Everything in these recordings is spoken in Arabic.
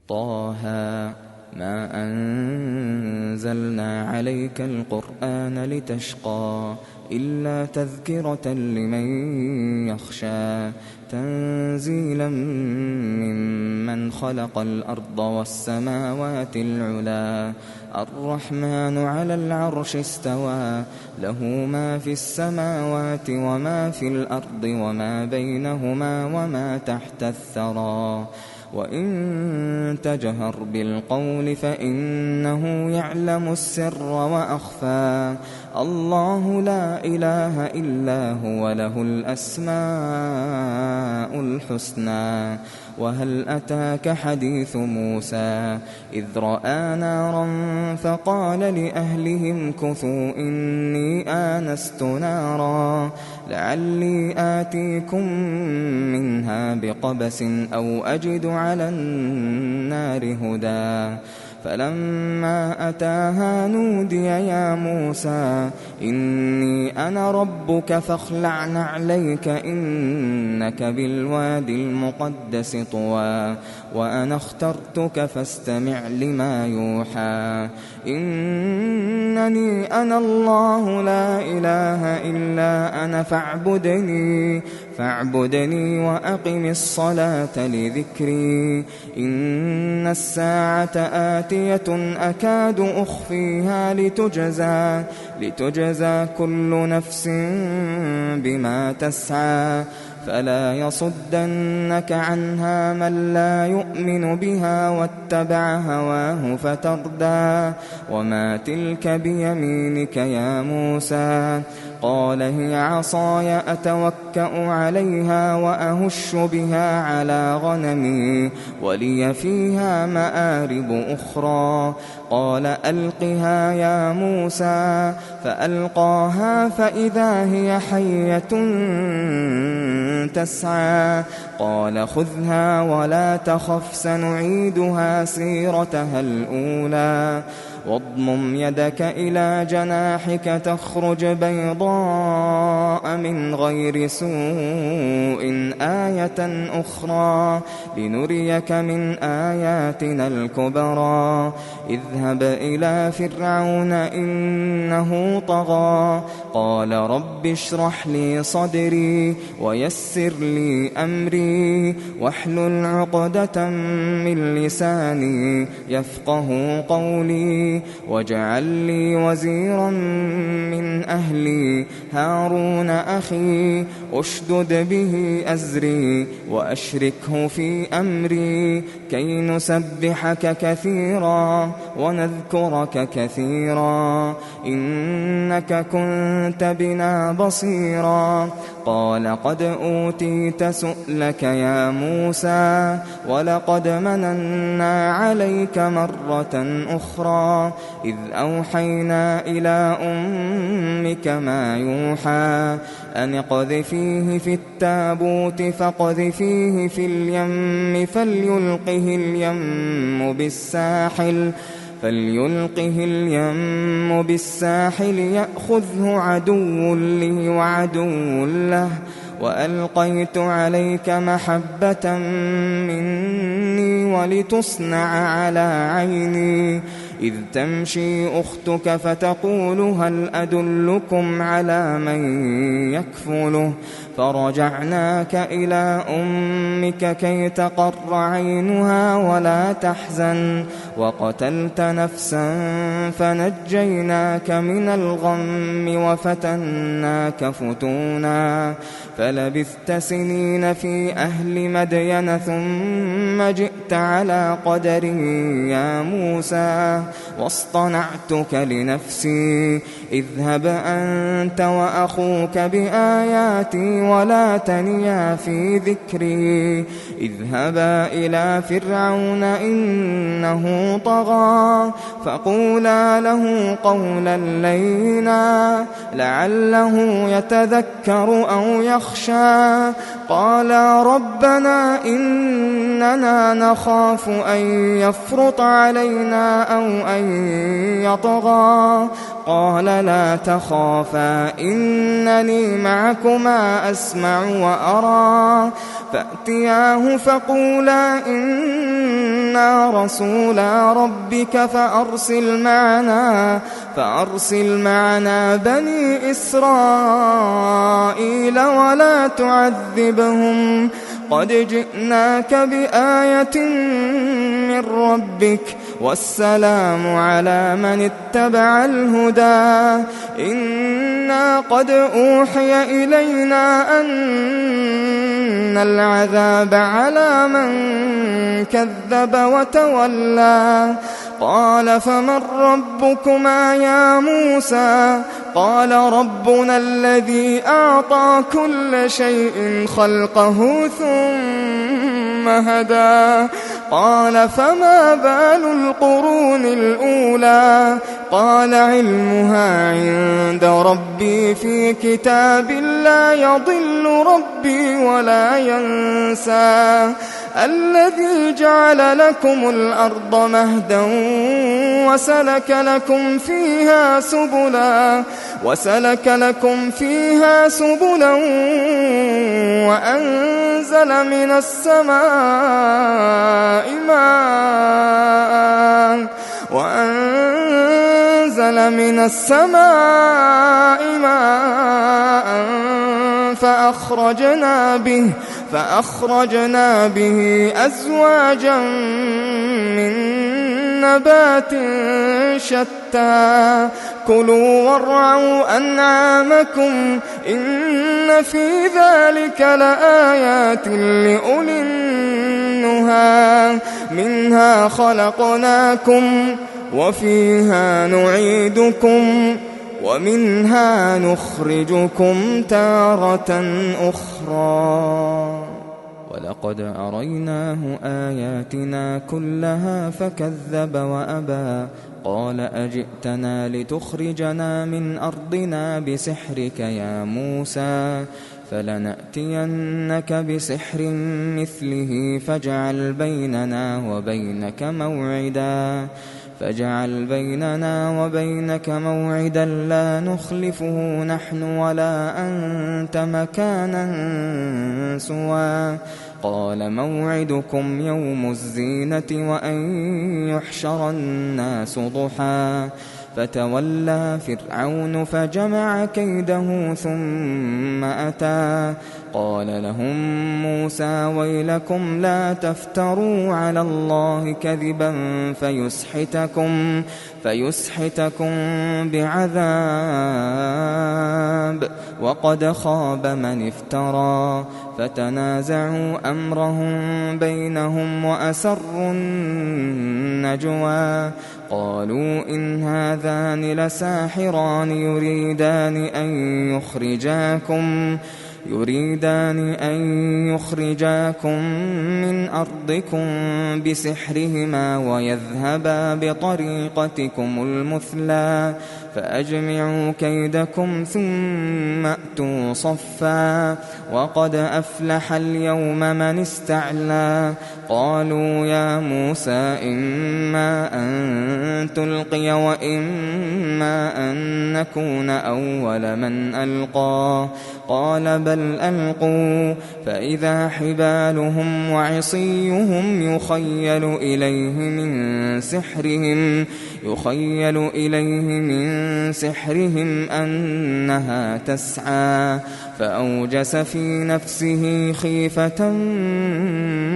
طه ما أنزلنا عليك القرآن لتشقى إلا تذكرة لمن يخشى تنزيلا ممن خلق الأرض والسماوات العلا الرحمن على العرش استوى له ما في السماوات وما في الأرض وما بينهما وما تحت الثرى وإن تجهر بالقول فإنه يعلم السر وأخفى الله لا إله إلا هو له الأسماء الحسنى وهل أتاك حديث موسى إذ رأى نارا فقال لأهلهم كثوا إني آنست نارا لعلي آتيكم منها بقبس أو أجد على النار هدى فلما أتاها نودي يا موسى إني أنا ربك فاخلع نعليك إنك بالوادي المقدس طوى وأنا اخترتك فاستمع لما يوحى إنني أنا الله لا إله إلا أنا فاعبدني وأقم الصلاة لذكري إن الساعة آتية أكاد أخفيها لتجزى كل نفس بما تسعى فلا يصدنك عنها من لا يؤمن بها واتبع هواه فتردى وما تلك بيمينك يا موسى قال هي عصاي أتوكأ عليها وأهش بها على غنمي ولي فيها مآرب أخرى قال ألقها يا موسى فألقاها فإذا هي حية تسعى قال خذها ولا تخف سنعيدها سيرتها الأولى واضمم يدك إلى جناحك تخرج بيضاء من غير سوء آية أخرى لنريك من آياتنا الكبرى اذهب إلى فرعون إنه طغى قال رب اشرح لي صدري ويسر لي أمري واحلل عقدة من لساني يفقه قولي واجعل لي وزيرا من أهلي هارون أخي أشدد به أزري وأشركه في أمري كي نسبحك كثيرا ونذكرك كثيرا إنك كنت بنا بصيرا قال قد أوتيت سؤلك يا موسى ولقد مننا عليك مرة أخرى إذ أوحينا إلى أمك ما يوحى أن اقذفيه في التابوت فاقذفيه في اليم فليلقه اليم بالساحل يأخذه عدو لي وعدو له وألقيت عليك محبة مني ولتصنع على عيني إذ تمشي أختك فتقول هل أدلكم على من يكفله فرجعناك إلى أمك كي تقر عينها ولا تحزن وقتلت نفسا فنجيناك من الغم وفتناك فتونا فلبثت سنين في أهل مدين ثم جئت على قدري يا موسى واصطنعتك لنفسي اذهب أنت وأخوك بآياتي ولا تنيا في ذكري اذهبا إلى فرعون إنه طغى فقولا له قولا لينا لعله يتذكر أو يخشى قالا ربنا إننا نخاف أن يفرط علينا أو أن يطغى قال لا تخافا إنني معكما أسمع وأرى فأتياه فقولا إن إنا رسولا ربك فأرسل معنا بني إسرائيل ولا تعذبهم قد جئناك بآية من ربك والسلام على من اتبع الهدى إنا قد أوحي إلينا أن العذاب على من كذب وتولى قال فمن ربكما يا موسى قال ربنا الذي أعطى كل شيء خلقه ثم هدى قال فما بال القرون الأولى قال علمها عند ربي في كتاب لا يضل ربي ولا ينسى الذي جعل لكم الأرض مهدا وسلك لكم فيها سبلا وأنزل من السماء ماء فأخرجنا به أزواجا من نبات شتى كلوا وارعوا أنعامكم إن في ذلك لآيات لأولي النهى منها خلقناكم وفيها نعيدكم ومنها نخرجكم تارة أخرى ولقد أريناه آياتنا كلها فكذب وأبى قال أجئتنا لتخرجنا من أرضنا بسحرك يا موسى فلنأتينك بسحر مثله فاجعل بيننا وبينك موعدا لا نخلفه نحن ولا أنت مكانا سوى قال موعدكم يوم الزينة وأن يحشر الناس ضحى فتولى فرعون فجمع كيده ثم أتى قال لهم موسى ويلكم لا تفتروا على الله كذبا فيسحتكم بعذاب وقد خاب من افترى فتنازعوا أمرهم بينهم وأسروا النجوى قالوا إن هذان لساحران يريدان أن يخرجاكم من أرضكم بسحرهما ويذهبا بطريقتكم المثلى فأجمعوا كيدكم ثم أتوا صفا وقد أفلح اليوم من استعلى قالوا يا موسى إما أن تلقي وإما أن نكون أول من ألقى قال بل ألقوا فإذا حبالهم وعصيهم يخيل إليه من سحرهم أنها تسعى فأوجس في نفسه خيفة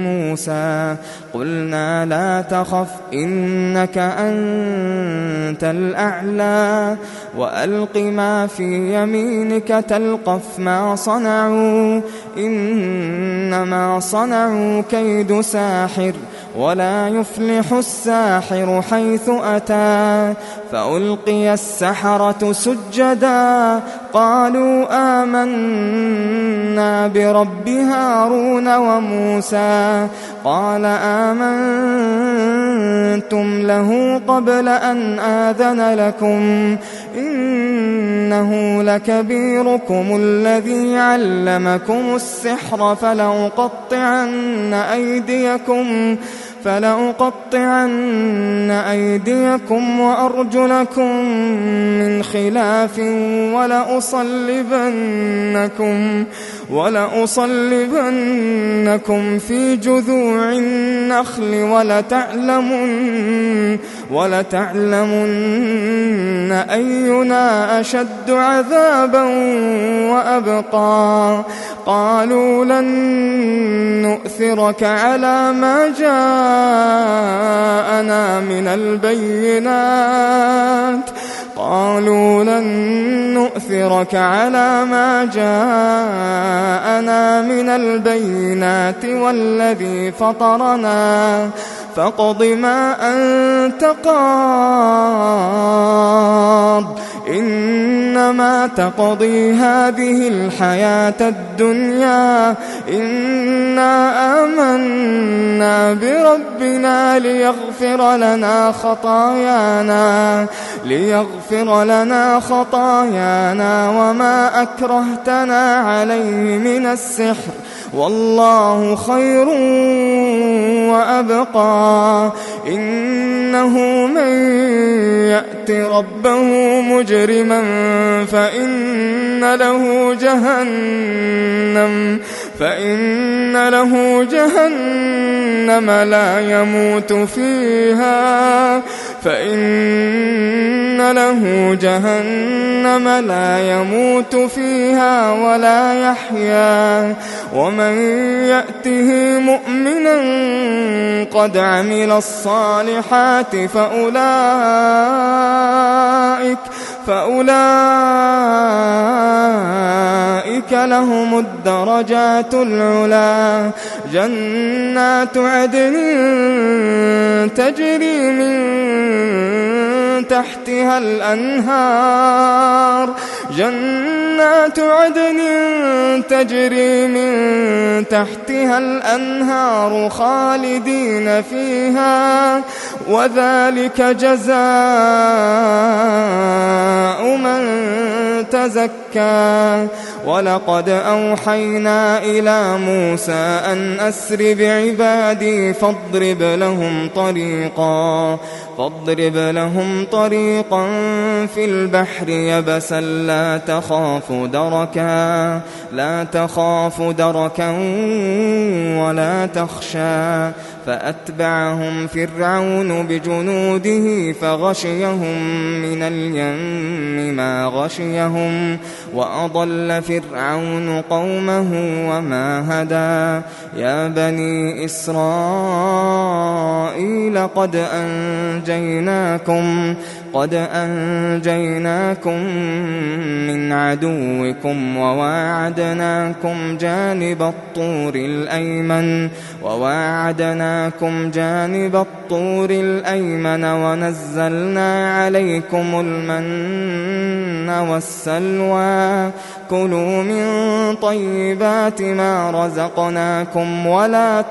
موسى قلنا لا تخف إنك أنت الأعلى وألق ما في يمينك تلقف ما صنعوا إنما صنعوا كيد ساحر ولا يفلح الساحر حيث أتى فألقي السحرة سجدا قالوا آمنا برب هارون وموسى قال آمنتم له قبل أن آذن لكم إنه لكبيركم الذي علمكم السحر فلأقطعن أيديكم وأرجلكم من خلاف ولأصلبنكم في جذوع النخل ولتعلمن أينا أشد عذابا وأبقى. قالوا لن نؤثرك على ما جاءنا من البينات والذي فطرنا فاقض ما أنت قاض إنما تقضي هذه الحياة الدنيا إنا آمنا بربنا ليغفر لنا خطايانا وما أكرهتنا عليه من السحر والله خير وأبقى. إنه من يأت ربه مجرما فإن له جهنم لا يموت فيها ولا يحيا. ومن يأته مؤمنا قد عمل الصالحات فأولئك لهم الدرجات العلى جنات عدن تجري من تحتها الأنهار خالدين فيها وذلك جزاء من تزكى. ولقد أوحينا إلى موسى أن أسر بعبادي فاضرب لهم طريقا في البحر يبسا لا تخاف دركا ولا تخشى. فأتبعهم فرعون بجنوده فغشيهم من اليم ما غشيهم وأضل فرعون قومه وما هدى. يا بني إسرائيل قد أنجيناكم من عدوكم وواعدناكم جانب الطور الأيمن ونزلنا عليكم المن والسلوى. كلوا من طيبات ما رزقناكم ولا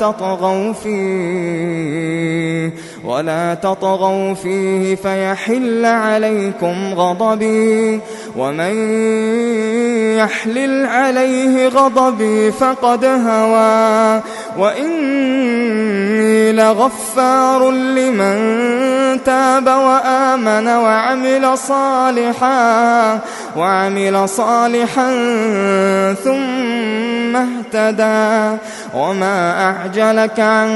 تطغوا فيه فيحل عليكم غضبي ومن يحلل عليه غضبي فقد هوى. وإني لغفار لمن تاب وآمن وعمل صالحا ثم اهتدى. وما أعجلك عن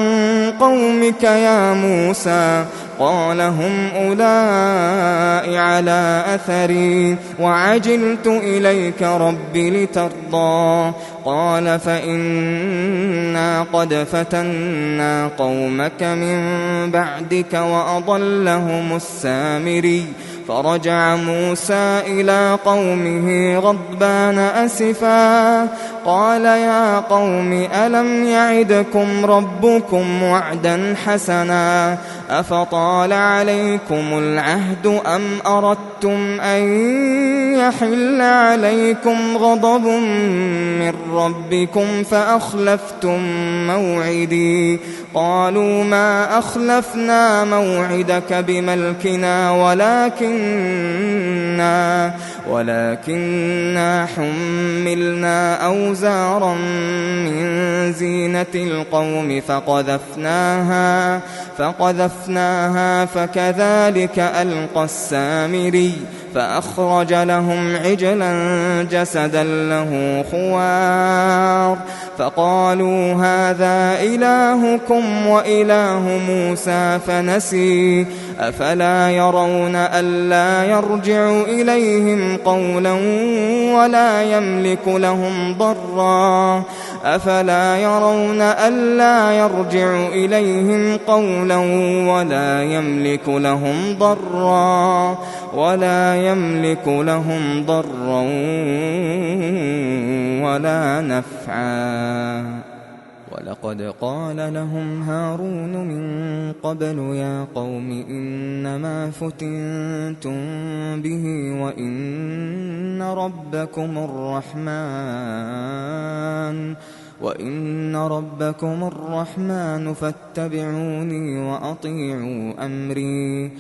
قومك يا موسى؟ قال هم أولئك على أثري وعجلت إليك رب لترضى. قال فإنا قد فتنا قومك من بعدك وأضلهم السامري. فرجع موسى إلى قومه غضبان أسفا قال يا قوم ألم يعدكم ربكم وعدا حسنا أفطال عليكم العهد أم أردتم أن يحل عليكم غضب من ربكم فأخلفتم موعدي. قالوا ما أخلفنا موعدك بملكنا ولكننا حملنا أوزارا من زينة القوم فقذفناها فكذلك ألقى السامري فأخرج لهم عجلا جسدا له خوار فقالوا هذا إلهكم وإله موسى فنسي أفلا يرون ألا يرجع إليهم قولا ولا يملك لهم ضرا ولا نفعا ولقد قال لهم هارون من قبل يا قوم إنما فتنتم به وإن ربكم الرحمن فاتبعوني وأطيعوا أمري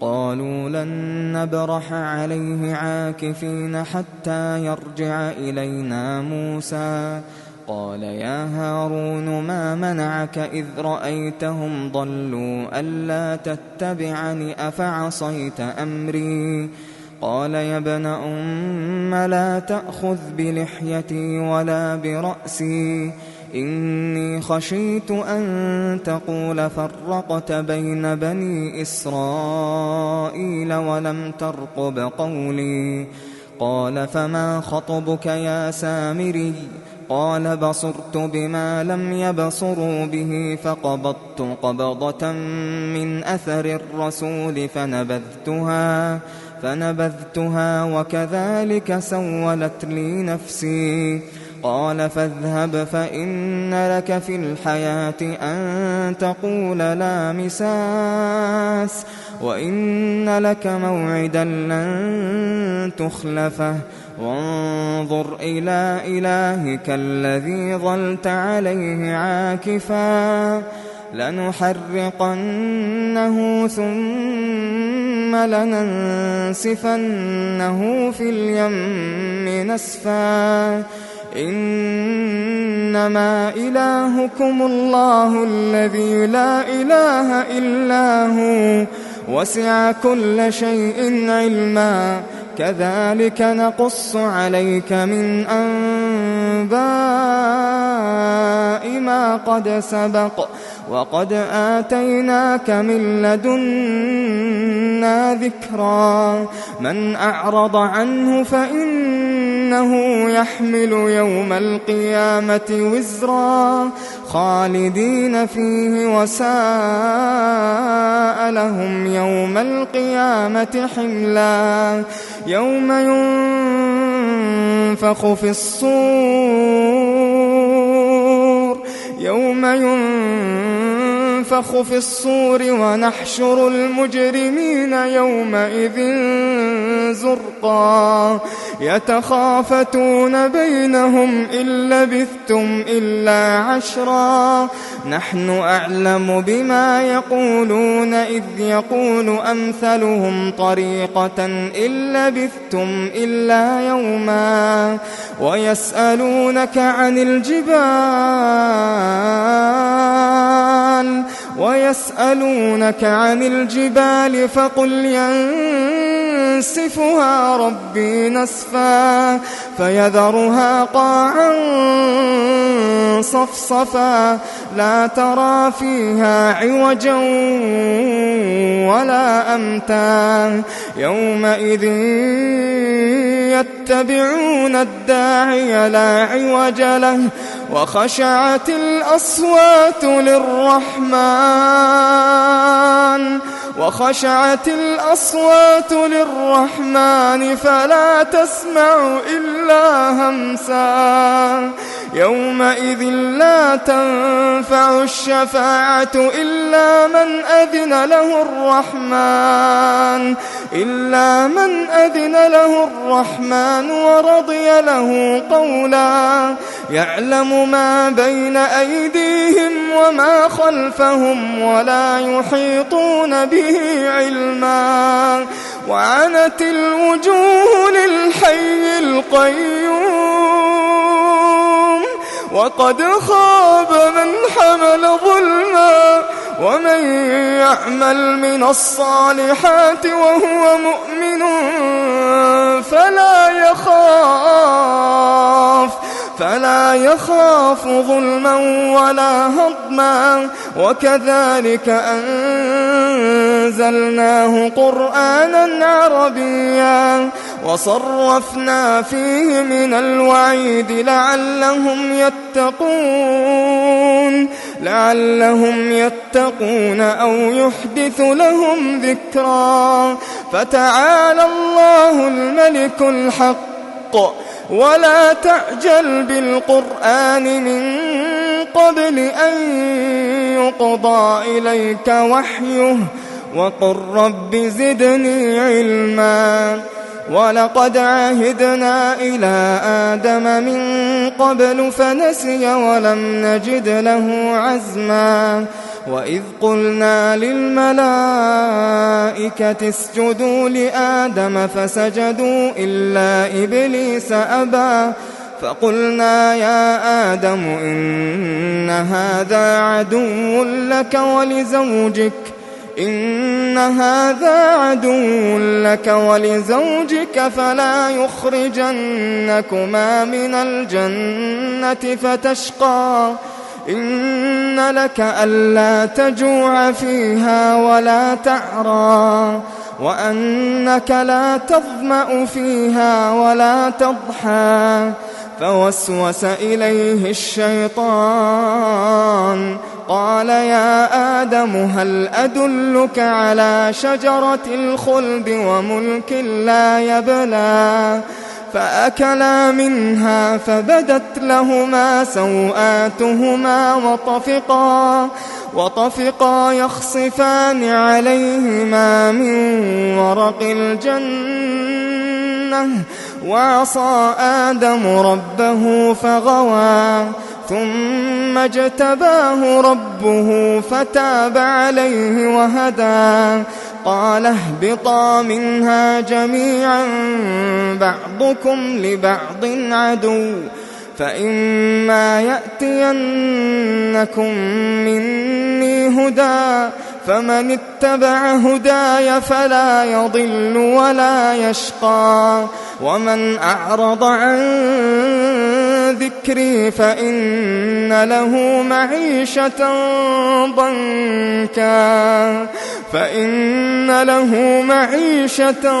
قالوا لن نبرح عليه عاكفين حتى يرجع إلينا موسى قال يا هارون ما منعك إذ رأيتهم ضلوا ألا تتبعني أفعصيت أمري قال يا ابن أم لا تأخذ بلحيتي ولا برأسي إني خشيت أن تقول فرقت بين بني إسرائيل ولم ترقب قولي قال فما خطبك يا سامري قال بصرت بما لم يبصروا به فقبضت قبضة من أثر الرسول فنبذتها وكذلك سولت لي نفسي قال فاذهب فإن لك في الحياة أن تقول لا مساس وإن لك موعدا لن تخلفه وانظر إلى إلهك الذي ظلت عليه عاكفا لنحرقنه ثم لننسفنه في اليم نسفا إنما إلهكم الله الذي لا إله إلا هو وسع كل شيء علما كذلك نقص عليك من أنباء ما قد سبق وقد آتيناك من لدنا ذكرا من أعرض عنه فإنه يحمل يوم القيامة وزرا خالدين فيه وساء لهم يوم القيامة حملا يوم ينفخ في الصور ونحشر المجرمين يومئذ زرقا يتخافتون بينهم إن لبثتم إلا عشرا نحن أعلم بما يقولون إذ يقول أمثلهم طريقة إن لبثتم إلا يوما ويسألونك عن الجبال فقل ينسفها ربي نسفا فيذرها قاعا صفصفا لا ترى فيها عوجا ولا أمتا يومئذ يتبعون الداعي لا عوج له وخشعت الأصوات للرحمن فلا تسمع إلا همسا يومئذ لا تنفع الشفاعة إلا من أذن له الرحمن ورضي له قولا يعلم ما بين أيديهم وما خلفهم ولا يحيطون به علما وعنت الوجوه للحي القيوم وقد خاب من حمل ظلما ومن يعمل من الصالحات وهو مؤمن فلا يخاف ظلما ولا هضما وكذلك أنزلناه قرآنا عربيا وصرفنا فيه من الوعيد لعلهم يتقون أو يحدث لهم ذكرا فتعالى الله الملك الحق ولا تعجل بالقرآن من قبل أن يقضى إليك وحيه وقل رب زدني علما ولقد عهدنا إلى آدم من قبل فنسي ولم نجد له عزما وإذ قلنا للملائكة اسجدوا لآدم فسجدوا إلا إبليس أبى فقلنا يا آدم إن هذا عدو لك ولزوجك فلا يخرجنكما من الجنة فتشقى إن لك ألا تجوع فيها ولا تعرى وأنك لا تظمأ فيها ولا تضحى فوسوس إليه الشيطان قال يا آدم هل أدلك على شجرة الخلد وملك لا يبلى فأكلا منها فبدت لهما سوآتهما وطفقا يخصفان عليهما من ورق الجنة وعصى آدم ربه فغوى ثم اجتباه ربه فتاب عليه وهدى قال اهبطا منها جميعا بعضكم لبعض عدو فإما يأتينكم مني هدى فمن اتبع هداي فلا يضل ولا يشقى ومن أعرض عن ذكري فإن له معيشة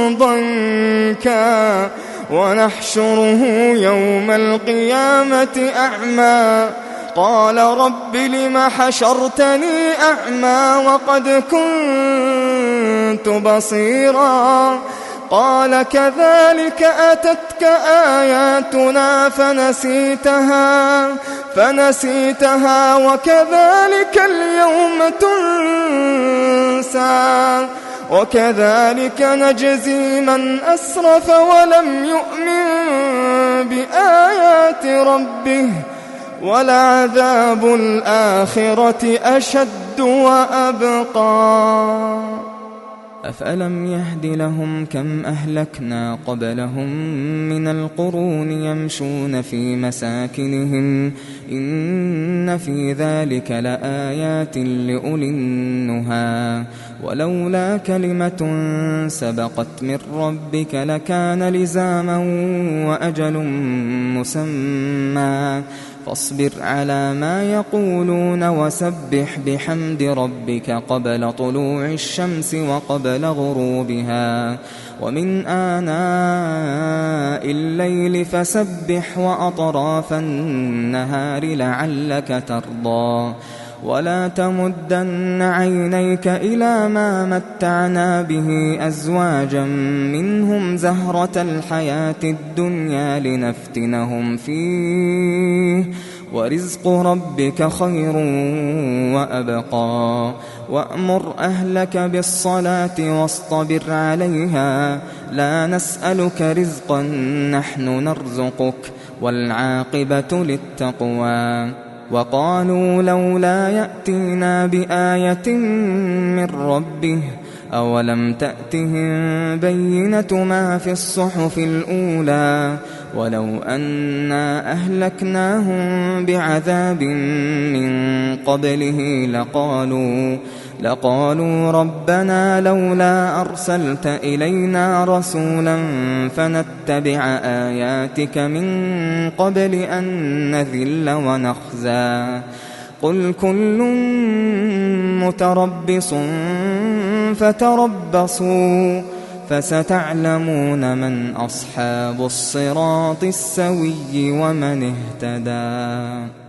ضنكا ونحشره يوم القيامة أعمى قال رب لم حشرتني أعمى وقد كنت بصيرا قال كذلك أتتك آياتنا فنسيتها وكذلك اليوم تنسى وكذلك نجزي من أسرف ولم يؤمن بآيات ربه ولعذاب الآخرة أشد وأبقى أفألم يهد لهم كم أهلكنا قبلهم من القرون يمشون في مساكنهم إن في ذلك لآيات لأولي النهى ولولا كلمة سبقت من ربك لكان لزاما وأجل مسمى فاصبر على ما يقولون وسبح بحمد ربك قبل طلوع الشمس وقبل غروبها ومن آناء الليل فسبح وأطراف النهار لعلك ترضى ولا تمدن عينيك إلى ما متعنا به أزواجا منهم زهرة الحياة الدنيا لنفتنهم فيه ورزق ربك خير وأبقى وأمر أهلك بالصلاة واصطبر عليها لا نسألك رزقا نحن نرزقك والعاقبة للتقوى وقالوا لولا يأتينا بآية من ربه أولم تأتهم بينة ما في الصحف الأولى ولو أنا أهلكناهم بعذاب من قبله لقالوا ربنا لولا أرسلت إلينا رسولا فنتبع آياتك من قبل أن نذل ونخزى قل كل متربص فتربصوا فستعلمون من أصحاب الصراط السوي ومن اهتدى.